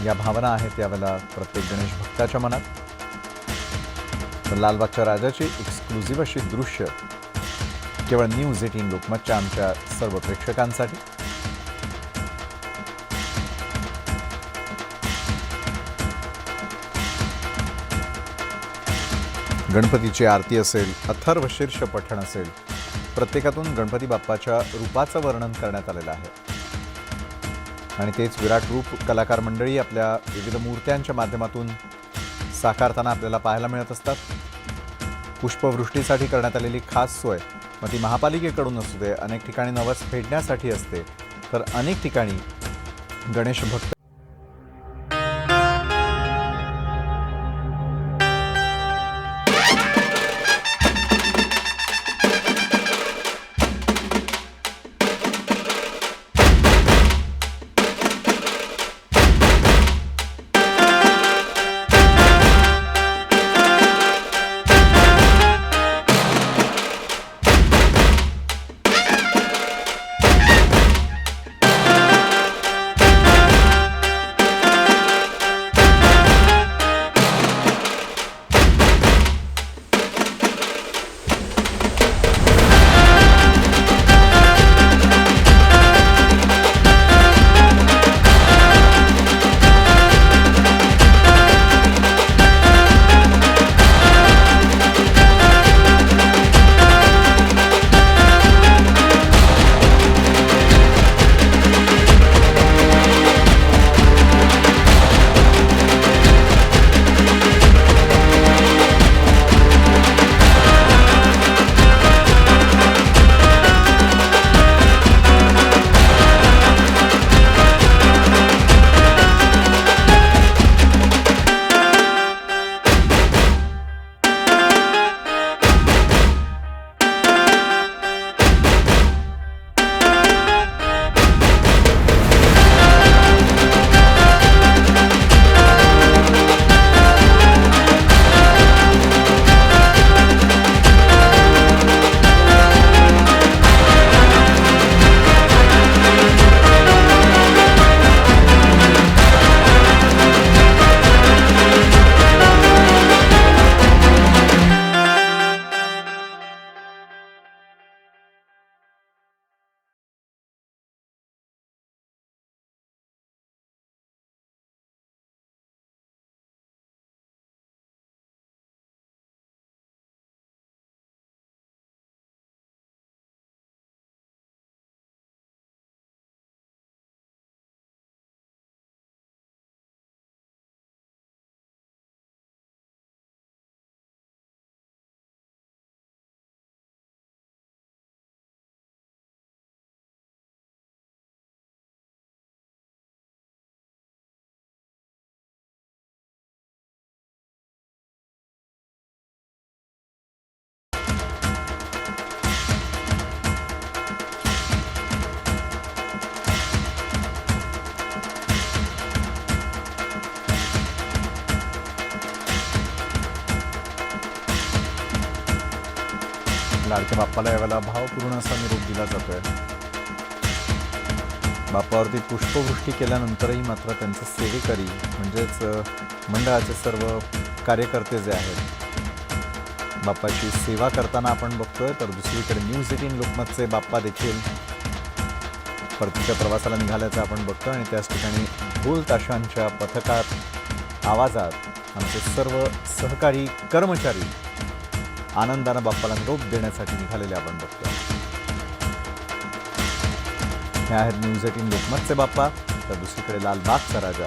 या भावना आहेत यावेळेला प्रत्येक गणेश भक्ताच्या मनात. तर लालबागच्या राजाची एक्सक्लुझिव्ह अशी दृश्य केवळ न्यूज 18 लोकमतच्या आमच्या सर्व प्रेक्षकांसाठी. गणपतीची आरती असेल, अथर्व शीर्ष पठण असेल, प्रत्येकातून गणपती बाप्पाच्या रूपाचं वर्णन करण्यात आलेलं आहे. आणि तेच विराट रूप कलाकार मंडळी आपल्या विविध मूर्त्यांच्या माध्यमातून साकारताना आपल्याला पाहायला मिळत असतात. पुष्पवृष्टीसाठी करण्यात आलेली खास सोय मग ती महापालिकेकडून असू दे, अनेक ठिकाणी नवस फेडण्यासाठी असते, तर अनेक ठिकाणी गणेश भक्त लाडक्या बाप्पाला यावेळेला भावपूर्ण असा निरोप दिला जातोय. बाप्पावरती पुष्पवृष्टी केल्यानंतरही मात्र त्यांचे सेवेकरी म्हणजेच मंडळाचे सर्व कार्यकर्ते जे आहेत बाप्पाची सेवा करताना आपण बघतोय. तर दुसरीकडे न्यूज 18 लोकमतचे बाप्पा देखील परतीच्या प्रवासाला निघाल्याचं आपण बघतोय आणि त्याच ठिकाणी ढोल ताशांच्या पथकात आवाजात आमचे सर्व सहकारी कर्मचारी आनंदानं बाप्पाला निरोप देण्यासाठी निघालेले आपण बघतो. हे आहेत न्यूज 18 लोकमतचे बाप्पा. तर दुसरीकडे लालबागचा राजा.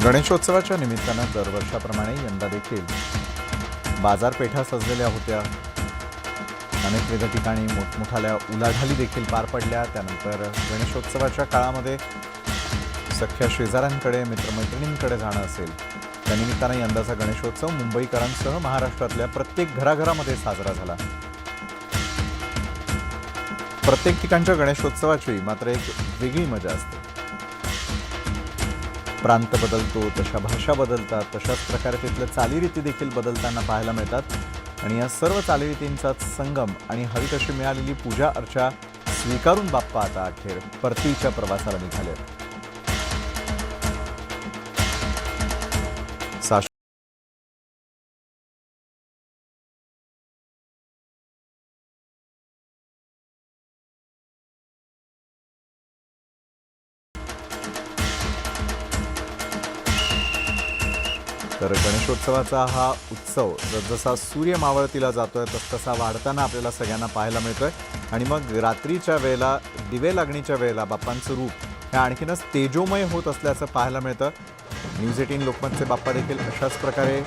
गणेशोत्सवाच्या निमित्तानं दरवर्षाप्रमाणे यंदा देखील बाजारपेठा सजलेल्या होत्या. अनेकविध ठिकाणी मोठमोठाल्या उलाढाली देखील पार पडल्या. त्यानंतर गणेशोत्सवाच्या काळामध्ये सख्या शेजाऱ्यांकडे, मित्रमैत्रिणींकडे जाणं असेल, त्यानिमित्तानं यंदाचा गणेशोत्सव मुंबईकरांसह महाराष्ट्रातल्या प्रत्येक घराघरामध्ये साजरा झाला. प्रत्येक ठिकाणच्या गणेशोत्सवाची मात्र एक वेगळी मजा असते. प्रांत बदलतो तशा भाषा बदलतात, तशाच प्रकारे तिथल्या चालीरीती देखील बदलताना पाहायला मिळतात. आणि या सर्व चालीरीतींचा संगम आणि हवी तशी मिळालेली पूजा अर्चा स्वीकारून बाप्पा आता अखेर परतीच्या प्रवासाला निघाले. तर गणेशोत्सवाचा हा उत्सव जसजसा सूर्य मावळतीला जातोय तसतसा वाढताना आपल्याला सगळ्यांना पाहायला मिळतोय. आणि मग रात्रीच्या वेळेला दिवे लागणीच्या वेळेला बाप्पांचं रूप हे आणखीनच तेजोमय होत असल्याचं पाहायला मिळतं. न्यूज 18 लोकमतचे बाप्पा देखील अशाच प्रकारे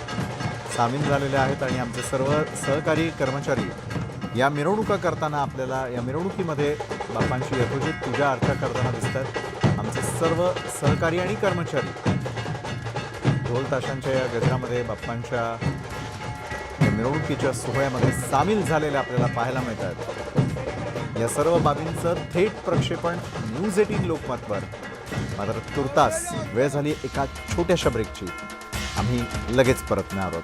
सामील झालेले आहेत आणि आमचे सर्व सहकारी कर्मचारी या मिरवणुका करताना आपल्याला या मिरवणुकीमध्ये बाप्पांची यथोचित पूजा अर्चा करताना दिसतात. आमचे सर्व सहकारी आणि कर्मचारी ढोल ताशांच्या या गजरामध्ये बाप्पांच्या या मिरवणुकीच्या सोहळ्यामध्ये सामील झालेले आपल्याला पाहायला मिळतात. या सर्व बाबींचं थेट प्रक्षेपण न्यूज 18 लोकमतवर. मात्र तुर्तास वेळ झाली एका छोट्याशा ब्रेकची. आम्ही लगेच परतणार आहोत.